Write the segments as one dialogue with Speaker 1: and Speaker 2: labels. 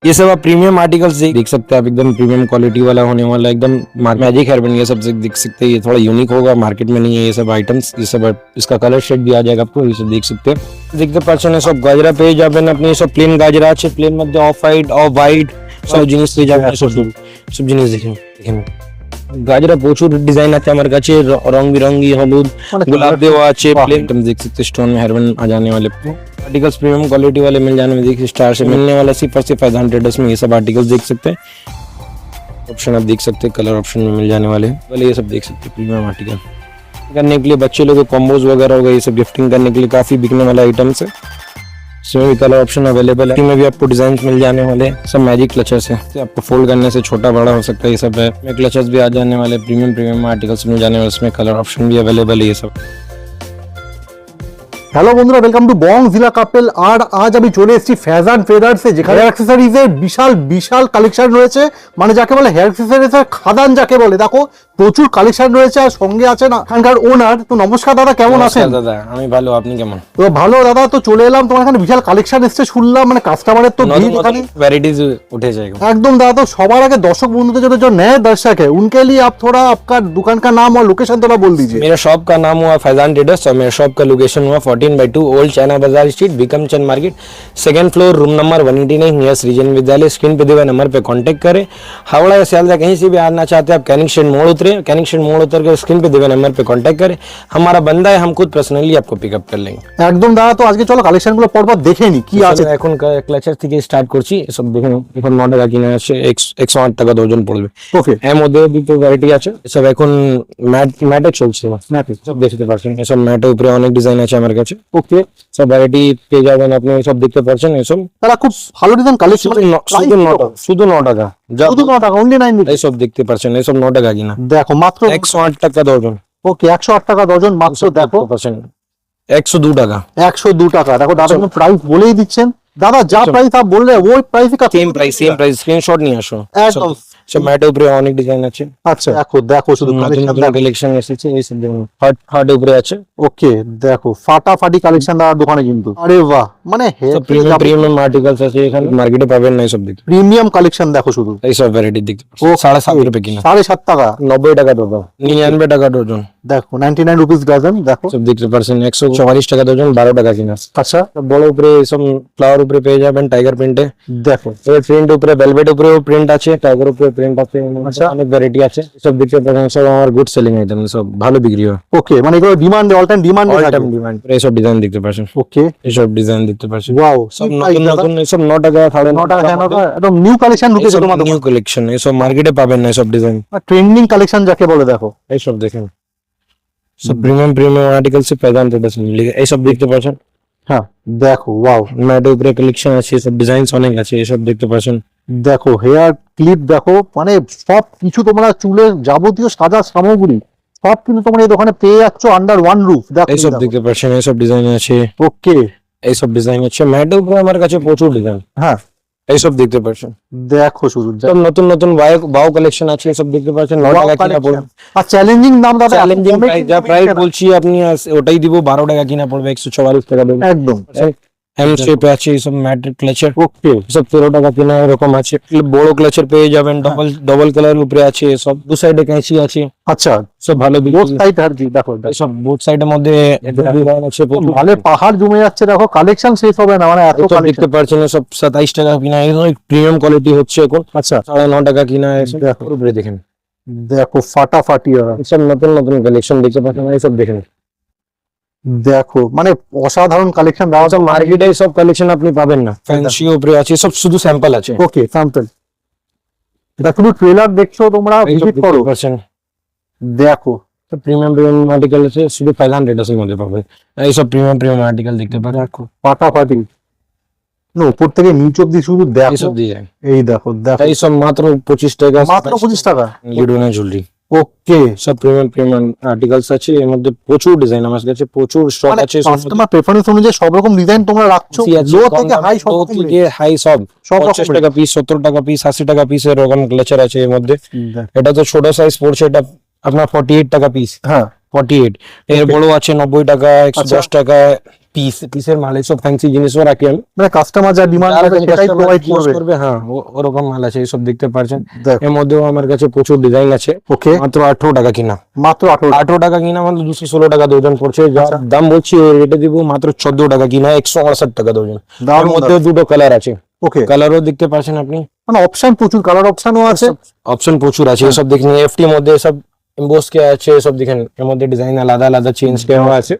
Speaker 1: ये सब आप प्रीमियम आर्टिकल्स देख सकते हैं आप, एकदम प्रीमियम क्वालिटी वाला होने वाला, एकदम मैजिक हेयरबैंड ये सब देख सकते हैं। ये थोड़ा यूनिक होगा, मार्केट में नहीं है ये सब आइटम्स। ये सब इसका कलर शेड भी आ जाएगा आपको, ये सब देख सकते हैं। देखते पाচ্ছেন सब गाजरा पेज যাবেন আপনি, সব প্লেন গাজরা আছে, প্লেন মধ্যে অফ হোয়াইট সব জিনিস পেয়ে যাবেন। সব জিনিস দেখেন গাজরা প্রচুর ডিজাইন আছে আমার কাছে, রং বিরঙ্গি হলুদ गुलाब देवा আছে, प्लेन तुम देख सकते स्टोन में हेयरबैंड आ जाने वाले आर्टिकल्स प्रीमियम क्वालिटी वाले मिल जाने में, देखिए स्टार से मिलने वाला सिर्फ और सिर्फ 500 में ये सब आर्टिकल्स देख सकते हैं। ऑप्शन आप देख सकते हैं, कलर ऑप्शन में मिल जाने वाले वाले ये सब देख सकते हैं। प्रीमियम आर्टिकल करने के लिए बच्चे लोगों कॉम्बोज वगैरह हो गए, ये सब गिफ्टिंग करने के लिए काफी बिकने वाला आइटम्स है। इसमें भी कलर ऑप्शन अवेलेबल है, इसमें भी आपको डिजाइन मिल जाने वाले। सब मैजिक क्लचर्स है, आपको फोल्ड करने से छोटा बड़ा हो सकता है, ये सब है। इसमें क्लचर्स भी आ जाने वाले, प्रीमियम आर्टिकल्स मिल जाने वाले, उसमें कलर ऑप्शन भी अवेलेबल है ये सब।
Speaker 2: হ্যালো বন্ধুরা, ওয়েলকাম টু বং জিলা কাপেল। আর আজ আমি চলে এসেছি ফ্যাশন ফেদার্সে, যেখানে অ্যাক্সেসরিজের বিশাল কালেকশন রয়েছে, মানে যাকে বলে হেয়ার অ্যাক্সেসরিজের খাদান যাকে বলে। দেখো প্রচুর কালেকশন রয়েছে, আর সঙ্গে আছেন এখানকার ওনার। তো নমস্কার দাদা, কেমন আছেন?
Speaker 1: দাদা আমি ভালো, আপনি কেমন?
Speaker 2: তো ভালো দাদা। তো চলে এলাম তোমার এখানে, বিশাল কালেকশন এসছে শুনলাম, মানে কাস্টমারের তো এখানে
Speaker 1: वैरायटीज उठे जाएगा
Speaker 2: একদম। দাদা তো সবার আগে দর্শক বন্ধুদের জন্য जो नए दर्शक है उनके लिए आप थोड़ा आपका दुकान का नाम और लोकेशन थोड़ा बोल दीजिए।
Speaker 1: मेरा शॉप का नाम हुआ फैजान ट्रेडर्स और मेरा शॉप का लोकेशन हुआ 14/2 old China Bazar street, Bikamchand market, second floor, room number 189, near Srijan Vidyalaya. Screen पे दिए हुए नंबर पे कांटेक्ट करें। हावड़ा या सियालदह कहीं से भी आना चाहते हैं आप, कैनिंग शेड मोड़ उतरे, कैनिंग शेड मोड़ उतर के स्क्रीन पे दिए हुए नंबर पे कांटेक्ट करें। हमारा बंदा है, हम खुद पर्सनली आपको पिकअप कर लेंगे
Speaker 2: একদম দাদা। তো আজকে চলো কালেকশনগুলো পরপর দেখে নি কি আছে।
Speaker 1: এখন ক্লাচার থেকে স্টার্ট করছি, সব দেখুন। এখন 9 টাকা কিনে আছে, 108 টাকা ডজন পড়বে।
Speaker 2: ওকে,
Speaker 1: এর মধ্যে দুটো ভ্যারাইটি আছে, এসব এখন ম্যাটে চলছে। সব দেখতে পাচ্ছেন, এসব ম্যাটের উপরে অনেক ডিজাইন আছে আমার কাছে।
Speaker 2: ওকে,
Speaker 1: সব ভ্যারাইটি পেয়ে যাবেন আপনি, সব দেখতে পাচ্ছেন। এসব
Speaker 2: তারা খুব ভালো ডিজাইন কালেকশন।
Speaker 1: শুধু 9 টাকা,
Speaker 2: শুধু 9 টাকা, অনলি 9 রুপি।
Speaker 1: এইসব দেখতে পাচ্ছেন, এইসব 9 টাকা কিনা।
Speaker 2: দেখো মাত্র
Speaker 1: 108 টাকা ডজন।
Speaker 2: ওকে, 108 টাকা ডজন মাত্র। দেখো
Speaker 1: 102 টাকা,
Speaker 2: 102 টাকা। দেখো দাদা কিন্তু প্রাইস বলেই দিচ্ছেন। দাদা যা প্রাইস আপ বললে ওই প্রাইসই কাজ।
Speaker 1: সেম প্রাইস স্ক্রিনশট নিয়ে আসো।
Speaker 2: একদম
Speaker 1: সব ম্যাটের উপরে অনেক ডিজাইন আছে।
Speaker 2: আচ্ছা দেখো শুধু
Speaker 1: কালেকশন এসেছে, এই সব দেখুন হার্ড উপরে আছে।
Speaker 2: ওকে, দেখো ফাটাফাটি কালেকশন দাদা দোকানে কিন্তু। আরে বাহ, মানে
Speaker 1: প্রিমিয়াম আর্টিকেলস আছে এখানে, মার্কেটে পাবেন না এইসব। দেখুন
Speaker 2: প্রিমিয়াম কালেকশন দেখো শুধু,
Speaker 1: এই সব ভ্যারাইটি দেখতে। ও 7.5 রুপি কিনা,
Speaker 2: 7.5 টাকা,
Speaker 1: 90 টাকা ডজন, 99 টাকা ডজন।
Speaker 2: দেখো 99 রুপিস ডজন। দেখো
Speaker 1: সব দেখতে পাচ্ছেন, 144 টাকা ডজন, 12 টাকা কিনা।
Speaker 2: আচ্ছা,
Speaker 1: বড় উপরে সব ফ্লাওয়ার উপরে পেয়ে যাবেন, টাইগার প্রিন্টে।
Speaker 2: দেখো
Speaker 1: এই প্রিন্ট উপরে ভেলভেট উপরেও প্রিন্ট আছে, টাইগার উপরে প্রিন্ট আছে। আচ্ছা, অনেক ভ্যারাইটি আছে। সব দেখতে পাচ্ছেন, সব আমার গুড সেলিং আইটেম, সব ভালো বিক্রি হয়।
Speaker 2: ওকে, মানে এগুলো demand, all time demand,
Speaker 1: all time demand. এইসব ডিজাইন দেখতে পাচ্ছেন।
Speaker 2: ওকে,
Speaker 1: এইসব ডিজাইন দেখতে পাচ্ছেন।
Speaker 2: ওয়াও,
Speaker 1: সব নতুন এইসব 9 টাকা, 9.5 টাকা,
Speaker 2: একদম নিউ কালেকশন ঢুকেছে তোমাদের।
Speaker 1: নিউ কালেকশন, এইসব মার্কেটে পাবেন না এইসব ডিজাইন।
Speaker 2: ট্রেন্ডিং কালেকশন যাকে বলে। দেখো
Speaker 1: এইসব দেখেন, সব প্রিমিয়াম আর্টিকেল से पैदान ट्रेडर्स मिलेगा। এইসব দেখতে পাচ্ছেন।
Speaker 2: হ্যাঁ দেখো, ওয়াও,
Speaker 1: ম্যাট উপরে কালেকশন আছে, সব ডিজাইনস অনেক আছে, এইসব দেখতে পাচ্ছেন।
Speaker 2: দেখো হেয়ার ক্লিপ, দেখো মানে সব কিছু তোমরা চুলের যাবতীয় সাজা সামগ্রী সব কিন্তু তোমরা এই দোকানে পেয়ে যাচ্ছ আন্ডার ওয়ান রুফ। দেখো
Speaker 1: এইসব দেখতে পাচ্ছেন, এইসব ডিজাইন আছে।
Speaker 2: ওকে,
Speaker 1: এইসব ডিজাইন আছে ম্যাট উপরে আমার কাছে প্রচুর ডিজাইন।
Speaker 2: হ্যাঁ
Speaker 1: এইসব দেখতে পাচ্ছেন।
Speaker 2: দেখো শুধু
Speaker 1: সব নতুন বাও কালেকশন আছে, সব দেখতে পাচ্ছেন। 9 টাকা কিনা পড়বে।
Speaker 2: আর চ্যালেঞ্জিং দাম দাদা,
Speaker 1: চ্যালেঞ্জিং প্রাইস, যা প্রাইস বলছি আপনি ওটাই দিব। 12 টাকা কিনা পড়বে, 144 টাকা দেবেন।
Speaker 2: একদম
Speaker 1: এম শেপ আছে, সব ম্যাট্রিক ক্লাচার।
Speaker 2: ওকে,
Speaker 1: সব 13 টাকা কিনা এরকম আছে। বড় ক্লাচার পেয়ে যাবেন, ডবল কালার উপরে আছে। সব দু সাইডে ক্যাঁচি আছে।
Speaker 2: আচ্ছা,
Speaker 1: সব ভালো
Speaker 2: বোথ সাইড আর কি। দেখো
Speaker 1: সব বোথ সাইডের মধ্যে ডিজাইন আছে।
Speaker 2: ভালো পাহাড় জমে যাচ্ছে। দেখো কালেকশন শেষ হবে না, মানে এত
Speaker 1: সব দেখতে পাচ্ছেন। সব 27 টাকা কিনা, প্রিমিয়াম কোয়ালিটি হচ্ছে এখন।
Speaker 2: আচ্ছা,
Speaker 1: 9.5 টাকা কিনা। উপরে দেখেন,
Speaker 2: দেখো ফাটাফাটি
Speaker 1: সব নতুন কালেকশন দেখতে পাচ্ছেন। এইসব দেখেন,
Speaker 2: দেখো মানে অসাধারণ কালেকশন দেওয়া।
Speaker 1: সব মার্কেটে সব কালেকশন আপনি পাবেন না। ফ্যান্সি উপরে আছে, সব শুধু স্যাম্পল আছে।
Speaker 2: ওকে, স্যাম্পল। এটা শুধু ট্রেলার দেখছো তোমরা, ভিজিট করো। দেখো
Speaker 1: প্রিমিয়াম আর্টিকেল আছে, শুধু 500 এর মধ্যে পাবেন। এইসব প্রিমিয়াম আর্টিকেল দেখতে পারেন।
Speaker 2: দেখো ফাটাফাটি, উপর থেকে নিচ অব্দি শুধু দেখো
Speaker 1: এইসব ডিজাইন।
Speaker 2: এই দেখো দেখো,
Speaker 1: এইসব মাত্র 25 টাকা,
Speaker 2: মাত্র 25 টাকা।
Speaker 1: লিডোনা জুয়েলারি।
Speaker 2: ওকে,
Speaker 1: সব প্রিমিয়াম আর্টিকেলস আছে, এর মধ্যে প্রচুর ডিজাইন আমার কাছে, প্রচুর স্টক আছে।
Speaker 2: কাস্টমার প্রেফারেন্স অনুযায়ী সব রকম ডিজাইন তোমরা রাখছো, লো থেকে হাই, সব
Speaker 1: থেকে হাই। সব 50 টাকা পিস, 70 টাকা পিস, 80 টাকা পিস এরকম ক্লাচার আছে এর মধ্যে। এটা তো ছোট সাইজ পড়ছে, এটা আপনার 48 টাকা পিস।
Speaker 2: হ্যাঁ
Speaker 1: 48। এর বড় আছে 90 টাকা, 110 টাকা, পিসের মাল এইসব ফ্যান্সি জিনিসও রাখি আমি।
Speaker 2: মানে কাস্টমার যা ডিমান্ড করবে সেটাই প্রোভাইড করবে।
Speaker 1: হ্যাঁ ওরকম মাল আছে, এইসব দেখতে পাচ্ছেন।
Speaker 2: দেখো।
Speaker 1: এর মধ্যেও আমার কাছে প্রচুর ডিজাইন আছে।
Speaker 2: ওকে,
Speaker 1: মাত্র 18 টাকা কিনা,
Speaker 2: মাত্র 18
Speaker 1: টাকা কিনা, মানে 216 টাকা ডজন পড়ছে। যা
Speaker 2: আচ্ছা।
Speaker 1: দাম বলছি ওই রেটে দিব মাত্র 14 টাকা কিনা, 168 টাকা ডজন। এর
Speaker 2: দারুণ
Speaker 1: মধ্যে দুটো কালার আছে,
Speaker 2: ওকে,
Speaker 1: কালারও দেখতে পাচ্ছেন আপনি।
Speaker 2: মানে অপশন প্রচুর, কালার অপশনও আছে।
Speaker 1: অপশন প্রচুর আছে, এসব দেখেন এফটি এর মধ্যে সব এমবোস কে আছে, এসব দেখেন এর মধ্যে ডিজাইন আলাদা আলাদা চেঞ্জ করা আছে।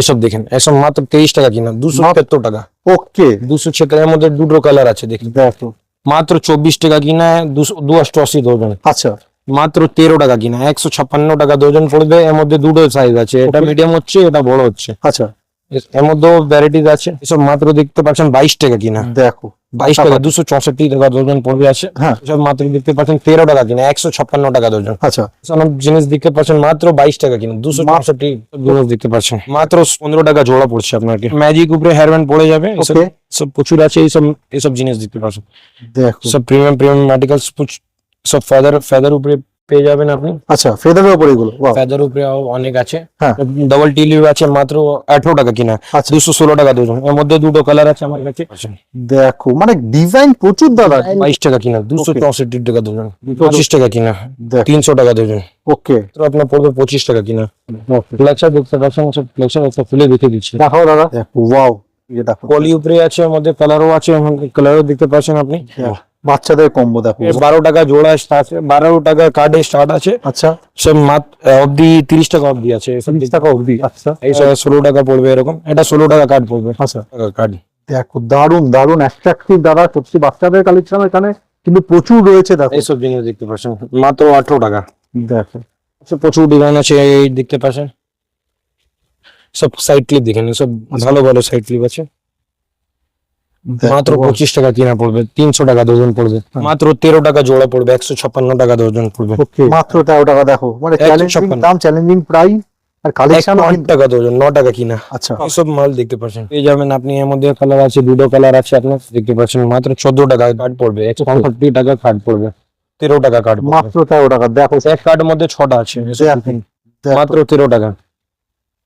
Speaker 1: এসব দেখেন, এসব মাত্র 23 টাকা কিনা, 273 টাকা।
Speaker 2: ওকে,
Speaker 1: 276 এর মধ্যে দুটো কালার আছে দেখেন,
Speaker 2: দেখো।
Speaker 1: মাত্র 24 টাকা কিনা, 288 ডজন।
Speaker 2: আচ্ছা,
Speaker 1: মাত্র 13 টাকা কিনা, 156 টাকা ডজন পড়বে। এর মধ্যে দুটো সাইজ আছে, এটা মিডিয়াম হচ্ছে, এটা বড় হচ্ছে।
Speaker 2: আচ্ছা,
Speaker 1: এর মধ্যেও ভ্যারাইটিস আছে। এসব মাত্র দেখতে পাচ্ছেন 22 টাকা কিনা,
Speaker 2: দেখো
Speaker 1: 22 টাকা, 264 টাকা ডজন পড়বে আছে।
Speaker 2: হ্যাঁ।
Speaker 1: এসব মাত্র দেখতে পাচ্ছেন 13 টাকা কিনা, 156 টাকা ডজন।
Speaker 2: আচ্ছা,
Speaker 1: সব জিনিস দেখতে পাচ্ছেন মাত্র 22 টাকা কিনা, 264 জিনিস দেখতে পাচ্ছেন মাত্র 15 টাকা জোড়া পড়ছে আপনাকে। ম্যাজিক উপরে হেয়ার ব্যান্ড পড়ে যাবে, এসব
Speaker 2: ওকে,
Speaker 1: সব প্রচুর আছে। এইসব জিনিস দেখতে পাচ্ছেন,
Speaker 2: দেখো।
Speaker 1: সব প্রিমিয়াম আর্টিকেলস, সব ফেদার উপরে পেয়ে যাবেন আপনি।
Speaker 2: আচ্ছা, ফেদারের উপর এগুলো, ওয়াও।
Speaker 1: ফেদার উপরে অনেক আছে।
Speaker 2: হ্যাঁ।
Speaker 1: ডাবল টিলিভ আছে মাত্র 18 টাকা কিনা,
Speaker 2: আচ্ছা।
Speaker 1: 216 টাকা ডজন। এর মধ্যে দুটো কালার আছে আমার কাছে।
Speaker 2: দেখো, মানে ডিজাইন প্রচুর দাদা।
Speaker 1: 22 টাকা কিনা, 264 টাকা ডজন। 25 টাকা কিনা,
Speaker 2: দেখো।
Speaker 1: 300 টাকা ডজন।
Speaker 2: ওকে,
Speaker 1: তো আপনার পড়বে 25 টাকা কিনা। ফ্লেক্সার দেখতে পাচ্ছেন, সব ফ্লেক্সার একটা খুলে দেখে দিচ্ছি।
Speaker 2: দেখো দাদা, দেখো, ওয়াও, এই দেখো।
Speaker 1: পলি উপরে আছে, এর মধ্যে কালারও আছে, কালারও দেখতে পাচ্ছেন আপনি।
Speaker 2: বাচ্চাদের কম্বো দেখো।
Speaker 1: 12 টাকা জোড়া আছে, 12 টাকা কার্ডে স্টার্ট আছে।
Speaker 2: আচ্ছা,
Speaker 1: সব অবধি 30 টাকা অবধি আছে।
Speaker 2: 30 টাকা অবধি। আচ্ছা,
Speaker 1: এই সব 16 টাকা পড়বে এরকম, এটা 16 টাকা কার্ড পড়বে।
Speaker 2: আচ্ছা,
Speaker 1: কার্ড
Speaker 2: দেখো, দারুন দারুন অ্যাট্রাকটিভ দাদা, সত্যি বাচ্চাদের কালেকশন এখানে কিন্তু প্রচুর রয়েছে। দেখো,
Speaker 1: এইসব জিনিস দেখতে পাচ্ছেন মাত্র 18 টাকা।
Speaker 2: দেখো,
Speaker 1: প্রচুর ডিজাইন আছে, এই দেখতে পাচ্ছেন। সব সাইড ক্লিপ দেখেন, সব ভালো ভালো সাইড ক্লিপ আছে। মাত্র 25 টাকা কিনা পড়বে, 300 টাকা ডজন পড়বে। মাত্র 13 টাকা জোড়া পড়বে, 156 টাকা ডজন পড়বে।
Speaker 2: মাত্র 13 টাকা। দেখো, মানে চ্যালেঞ্জিং
Speaker 1: 156
Speaker 2: দাম, চ্যালেঞ্জিং প্রাইস, আর কালেকশন
Speaker 1: 8 টাকা ডজন, 9 টাকা কিনা।
Speaker 2: আচ্ছা,
Speaker 1: এইসব মাল দেখতে পাচ্ছেন, পেয়ে যাবেন আপনি। এর মধ্যে কালার আছে, দুটো কালার আছে আপনার দেখতে পাচ্ছেন। মাত্র 14 টাকা কার্ড পড়বে, 165 টাকা কার্ড পড়বে, 13 টাকা কার্ড পড়বে।
Speaker 2: মাত্র 13 টাকা। দেখো,
Speaker 1: এক কার্ডের মধ্যে 6টা আছে, এসব
Speaker 2: দেখো,
Speaker 1: দেখেন,
Speaker 2: দেখো।
Speaker 1: মাত্র 13 টাকা।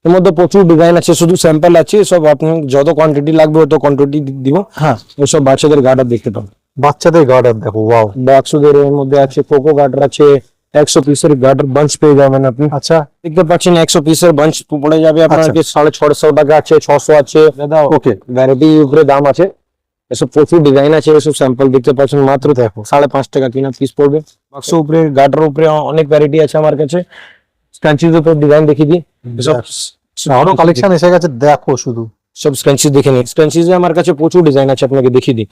Speaker 1: এর মধ্যে প্রচুর ডিজাইন আছে, শুধু স্যাম্পল আছে। সব আপনি যত কোয়ান্টিটি লাগবে তত কোয়ান্টিটি দিব।
Speaker 2: হ্যাঁ,
Speaker 1: ওইসব বাচ্চাদের গার্ডার দেখতে পাবেন,
Speaker 2: বাচ্চাদের গার্ডার দেখো, ওয়াও।
Speaker 1: বাক্সদের এর মধ্যে আছে, কোকো গার্ডার আছে। 100 পিসের গার্ডার বাঞ্চ পেয়ে যাবেন আপনি।
Speaker 2: আচ্ছা,
Speaker 1: দেখতে পাচ্ছেন 100 পিসের বাঞ্চ পড়ে যাবে আপনাকে 650 টাকা আছে, 600 আছে দাদা।
Speaker 2: ওকে,
Speaker 1: ভ্যারাইটি উপরে দাম আছে। এসব প্রচুর ডিজাইন আছে, এসব স্যাম্পল দেখতে পাচ্ছেন। মাত্র
Speaker 2: দেখো,
Speaker 1: 5.5 টাকা কিনা পিস পড়বে। বাক্স উপরে গার্ডার উপরে অনেক ভ্যারাইটি আছে আমার কাছে। স্ক্রাঞ্চির উপরে ডিজাইন দেখিয়ে দিই। এসব
Speaker 2: আরো কালেকশন এসে গেছে, দেখো শুধু।
Speaker 1: সব স্ক্রাঞ্চি দেখে নিন, স্ক্রাঞ্চিজে আমার কাছে প্রচুর ডিজাইন আছে, আপনাকে দেখিয়ে দিই।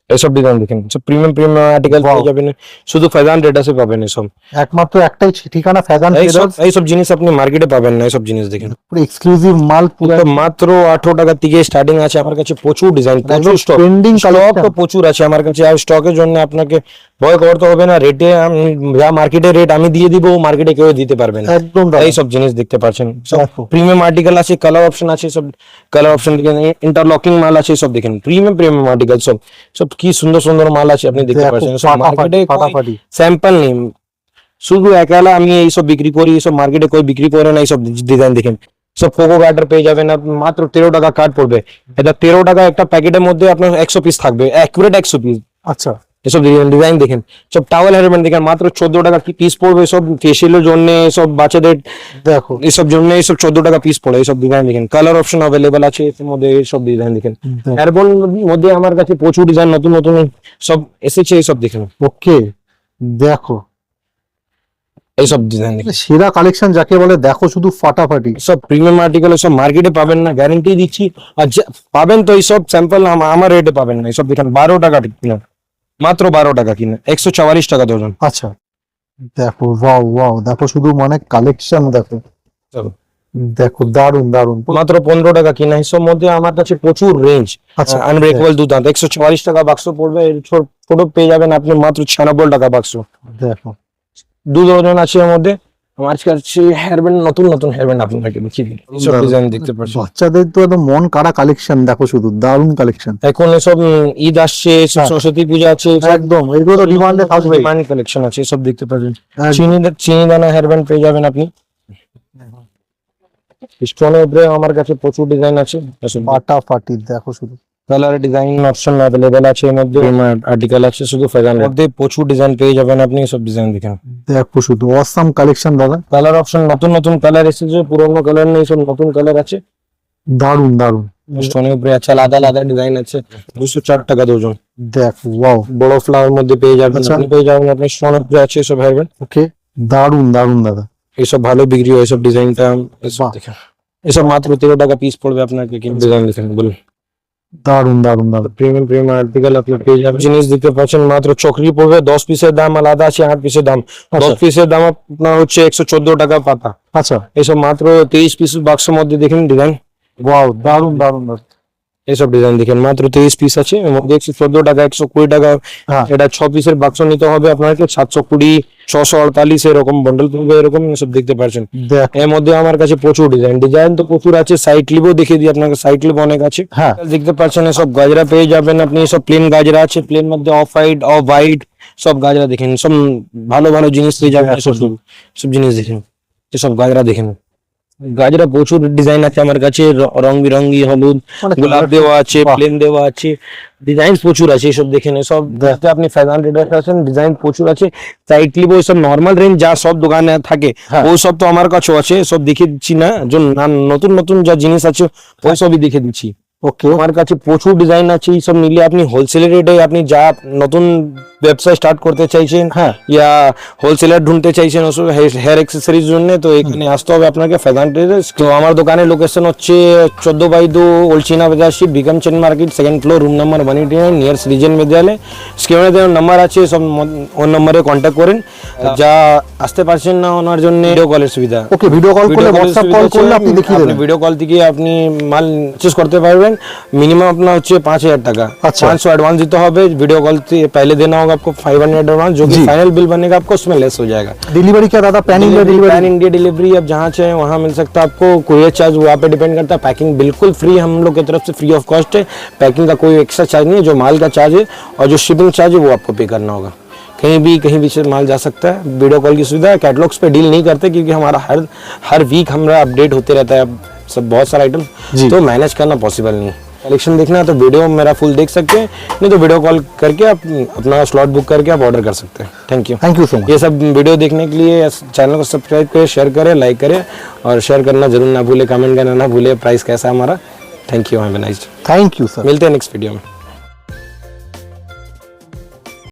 Speaker 1: এসব ডিজাইন দেখেন, সব প্রিমিয়াম আর্টিকেল পেয়ে যাবেন। শুধু ফেজান রেডাসে পাবেন এসব।
Speaker 2: একমাত্র একটাই ঠিকানা, ফ্যাজান ট্রেডার্স।
Speaker 1: এইসব জিনিস আপনি মার্কেটে পাবেন না, এইসব জিনিস দেখেন।
Speaker 2: পুরো এক্সক্লুসিভ মাল, পুরো
Speaker 1: তো মাত্র 18 টাকা থেকে স্টার্টিং আছে আমার কাছে। প্রচুর ডিজাইন, প্রচুর স্টক,
Speaker 2: ট্রেন্ডিং
Speaker 1: স্টক তো
Speaker 2: কালেকশন।
Speaker 1: প্রচুর আছে আমার কাছে। আর স্টকের জন্য আপনাকে ভয় করতে হবে না। রেটে যা মার্কেটে রেট আমি দিয়ে দিব, মার্কেটে কেউ দিতে পারবে না।
Speaker 2: একদম দাদা।
Speaker 1: এইসব জিনিস দেখতে পাচ্ছেন, সব
Speaker 2: দেখো।
Speaker 1: প্রিমিয়াম আর্টিকেল আছে, কালার অপশন আছে। সব কালার অপশন দেখেন, ইন্টারলকিং মাল আছে, সব দেখেন প্রিমিয়াম আর্টিকেল। সব সব কি সুন্দর সুন্দর মাল আছে, আপনি দেখতে
Speaker 2: দেখো,
Speaker 1: পাচ্ছেন। সব
Speaker 2: ফাটাফাটি,
Speaker 1: মার্কেটে
Speaker 2: ফাটাফাটি।
Speaker 1: স্যাম্পল নেই, শুধু একালা আমি এইসব বিক্রি করি। এইসব মার্কেটে কই বিক্রি করে না। এইসব ডিজাইন দেখেন, সব কোকো গার্ডার পেয়ে যাবেন আপনি। মাত্র 13 টাকা কার্ড পড়বে। এটা 13 টাকা একটা প্যাকেটের মধ্যে আপনার 100 পিস থাকবে, অ্যাকুরেট 100 পিস।
Speaker 2: আচ্ছা,
Speaker 1: এসব ডিজাইন দেখেন, সব টাওয়েল হেয়ারব্যান্ড দেখেন, মাত্র 14 টাকা পিস পড়বে। সব ফেসিয়ালের জন্য, সব বাচ্চাদের
Speaker 2: দেখো,
Speaker 1: এইসব জন্য এইসব 14 টাকা পিস পড়ে। এইসব ডিজাইন দেখেন, কালার অপশন অ্যাভেলেবল আছে এর মধ্যে। এইসব ডিজাইন দেখেন,
Speaker 2: দেখো।
Speaker 1: হেয়ারব্যান্ড মধ্যে আমার কাছে প্রচুর ডিজাইন নতুন নতুন সব এসেছে। এইসব দেখেন,
Speaker 2: ওকে, দেখো,
Speaker 1: এইসব ডিজাইন দেখেন।
Speaker 2: সেরা কালেকশন যাকে বলে, দেখো শুধু ফাটাফাটি।
Speaker 1: সব প্রিমিয়াম আর্টিকেল সব মার্কেটে পাবেন না, গ্যারান্টি দিচ্ছি। আর পাবেন তো এইসব স্যাম্পল আমার রেটে পাবেন না। এইসব দেখেন 12 টাকা কিনা, মাত্র 12 টাকা কিনা, 144 টাকা ডজন।
Speaker 2: আচ্ছা, দেখো, ওয়াও ওয়াও, দেখো শুধু, মানে কালেকশন দেখো, দেখো, দারুন দারুন।
Speaker 1: মাত্র 15 টাকা কিনা। এইসব মধ্যে আমার কাছে প্রচুর রেঞ্জ।
Speaker 2: আচ্ছা,
Speaker 1: আনব্রেকেবল দুধান্ত 144 টাকা বাক্স পড়বে। এর ছোট পেয়ে যাবেন আপনি মাত্র 96 টাকা বাক্স।
Speaker 2: দেখো,
Speaker 1: 2 ডজন আছে এর মধ্যে। আমার কাছে হেয়ারব্যান্ড, নতুন নতুন হেয়ারব্যান্ড আপনাকে দেখিয়ে দিই। এইসব ডিজাইন দেখতে পাচ্ছেন।
Speaker 2: বাচ্চাদের তো একদম মন কাড়া কালেকশন, দেখো শুধু দারুন কালেকশন।
Speaker 1: এখন এসব ঈদ আসছে,
Speaker 2: হ্যাঁ।
Speaker 1: সরস্বতী পূজা আছে,
Speaker 2: একদম, এগুলো তো ডিমান্ডে থাকবে।
Speaker 1: ডিমান্ড কালেকশন আছে, সব দেখতে পাচ্ছেন।
Speaker 2: একদম।
Speaker 1: চিনি দানা হেয়ারব্যান্ড পেয়ে যাবেন আপনি। স্টোনের উপরে আমার কাছে প্রচুর ডিজাইন আছে।
Speaker 2: ফাটাফাটি দেখো শুধু।
Speaker 1: কালার ডিজাইন অপশন অ্যাভেলেবেল আছে এর মধ্যে, আর্টিকেল আছে শুধু ফেজান মধ্যে প্রচুর ডিজাইন পেয়ে যাবেন আপনি, সব ডিজাইন দেখেন।
Speaker 2: দেখো শুধু অসাম কালেকশন দাদা।
Speaker 1: কালার অপশন নতুন নতুন কালার এসেছে, পুরোনো কালার নেই, সব নতুন কালার আছে।
Speaker 2: দারুন দারুন।
Speaker 1: স্টোনের উপরে আছে, আলাদা আলাদা ডিজাইন আছে। 204 টাকা ডজন।
Speaker 2: দেখো ওয়াও।
Speaker 1: বড় ফ্লাওয়ার মধ্যে পেয়ে যাবেন,
Speaker 2: আচ্ছা।
Speaker 1: আপনি পেয়ে যাবেন আপনি স্টোনের উপরে আছে সব হেয়ারব্যান্ড।
Speaker 2: ওকে দারুন দারুন দাদা।
Speaker 1: এইসব ভালো বিক্রি হয়, সব ডিজাইনটা
Speaker 2: বাহ।
Speaker 1: দেখেন। এসব মাত্র 13 টাকা পিস পড়বে আপনাকে, কিন্তু ডিজাইন দেখেন বলুন।
Speaker 2: দারুন দারুন দাদা।
Speaker 1: প্রিমিয়াম প্রিমিয়াম আর্টিকেল আপনি পেয়ে যাবেন। জিনিস দিতে পারছেন মাত্র চকরি পড়বে 10 পিসের দাম আলাদা আছে, 8 পিসের দাম। 10 পিসের দাম আপনার হচ্ছে 114 টাকা পাতা।
Speaker 2: আচ্ছা
Speaker 1: এইসব মাত্র 23 পিস বাক্সের মধ্যে দেখেন ডিজাইন।
Speaker 2: ওয়াও দারুন দারুন দাদা।
Speaker 1: এইসব ডিজাইন দেখেন মাত্র 23 পিস আছে, এর মধ্যে 114 টাকা, 120 টাকা।
Speaker 2: হ্যাঁ।
Speaker 1: এটা 6 পিসের বাক্স নিতে হবে আপনাকে, 720, 648 এরকম বন্ডেল পড়বে, এরকম সব দেখতে পাচ্ছেন।
Speaker 2: দেখ
Speaker 1: এর মধ্যে আমার কাছে প্রচুর ডিজাইন তো প্রচুর আছে। সাইড ক্লিপও দেখিয়ে দিই আপনাকে, সাইড ক্লিপ অনেক আছে।
Speaker 2: হ্যাঁ।
Speaker 1: দেখতে পাচ্ছেন সব গাজরা পেয়ে যাবেন আপনি, সব প্লেন গাজরা আছে, প্লেন মধ্যে অফ হোয়াইট সব গাজরা দেখেন, সব ভালো ভালো জিনিস পেয়ে যাবেন। সব জিনিস দেখেন, সব গাজরা দেখেন। গাজরা প্রচুর ডিজাইন আছে আমার কাছে, রং বিরঙ্গি, হলুদ,
Speaker 2: মানে
Speaker 1: গোলাপ দেওয়া আছে,
Speaker 2: বাহ।
Speaker 1: প্লেন দেওয়া আছে, ডিজাইন প্রচুর আছে। এসব দেখেন, সব দেখতে আপনি ফ্যাশন ট্রেডার্স আছেন, ডিজাইন প্রচুর আছে। সাইড ক্লিপ ওই সব নর্মাল রেঞ্জ যা সব দোকানে থাকে,
Speaker 2: হ্যাঁ।
Speaker 1: ওই সব তো আমার কাছেও আছে, সব দেখিয়ে দিচ্ছি না। যে নতুন নতুন যা জিনিস আছে ওই সবই দেখিয়ে দিচ্ছি।
Speaker 2: ওকে
Speaker 1: আমার কাছে প্রচুর ডিজাইন আছে, এই সব মিলিয়ে আপনি হোলসেল রেটে আপনি যা নতুন ব্যবসা স্টার্ট করতে চাইছেন,
Speaker 2: হ্যাঁ।
Speaker 1: ইয়া হোলসেলার ঢুনতে চাইছেন ওসব হেয়ার অ্যাক্সেসরিজ জন্য, তো এখানে আসতে হবে আপনাকে ফ্যাশন ট্রেডার্স। তো আমার দোকানের লোকেশন হচ্ছে 14/2 old China Bazar street, Bikamchand market, 2nd floor, room number 189, near Srijan Vidyalaya. স্ক্রিনে দেওয়ার নাম্বার আছে, সব ওই নম্বরে কন্ট্যাক্ট করেন। যা আসতে পারছেন না ওনার জন্য ভিডিও কলের সুবিধা।
Speaker 2: ওকে ভিডিও কল করলে,
Speaker 1: ভিডিও কলের
Speaker 2: হোয়াটসঅ্যাপ
Speaker 1: সুবিধা
Speaker 2: কল
Speaker 1: আছে,
Speaker 2: করলে আপনি দেখিয়ে
Speaker 1: আপনি
Speaker 2: দেবেন।
Speaker 1: ভিডিও কল থেকে আপনি মাল পারচেজ করতে পারবেন। মিনিমাম আপনার হচ্ছে 5000 টাকা।
Speaker 2: अच्छा।
Speaker 1: 500 एडवांस देते হবে, वीडियो कॉल से पहले देना होगा आपको 500 एडवांस, जो कि
Speaker 2: जी।
Speaker 1: फाइनल बिल बनेगा आपको उसमें लेस हो जाएगा।
Speaker 2: डिलीवरी क्या दादा? Pan India
Speaker 1: pan
Speaker 2: delivery?
Speaker 1: India delivery आप जहाँ चाहे वहाँ मिल सकता है आपको। कोरियर चार्ज वो आप पे डिपेंड करता है। पैकिंग बिल्कुल फ्री हम लोग की तरफ से, फ्री ऑफ कॉस्ट है। पैकिंग का कोई एक्स्ट्रा चार्ज नहीं है, जो माल का चार्ज है और जो शिपिंग चार्ज है वो आपको पे करना होगा। कहीं भी से माल जा सकता है। वीडियो कॉल की सुविधा है। कैटलॉग्स पे डील नहीं करते क्योंकि हमारा हर वीक हमारा अपडेट होते रहता है, सब बहुत सारा आइटम,
Speaker 2: जी।
Speaker 1: तो मैनेज करना पॉसिबल नहीं है। कलेक्शन देखना है तो वीडियो मेरा फुल देख सकते हैं, नहीं तो वीडियो कॉल करके आप अपना स्लॉट बुक करके आप ऑर्डर कर सकते हैं। Thank you
Speaker 2: so much.
Speaker 1: ये सब वीडियो देखने के लिए चैनल को सब्सक्राइब करें, शेयर करें, लाइक करें और शेयर करना जरूर ना भूले, कमेंट करना ना भूले प्राइस कैसा है हमारा। Thank you, have a nice day.
Speaker 2: Thank you sir.
Speaker 1: मिलते हैं नेक्स्ट वीडियो में।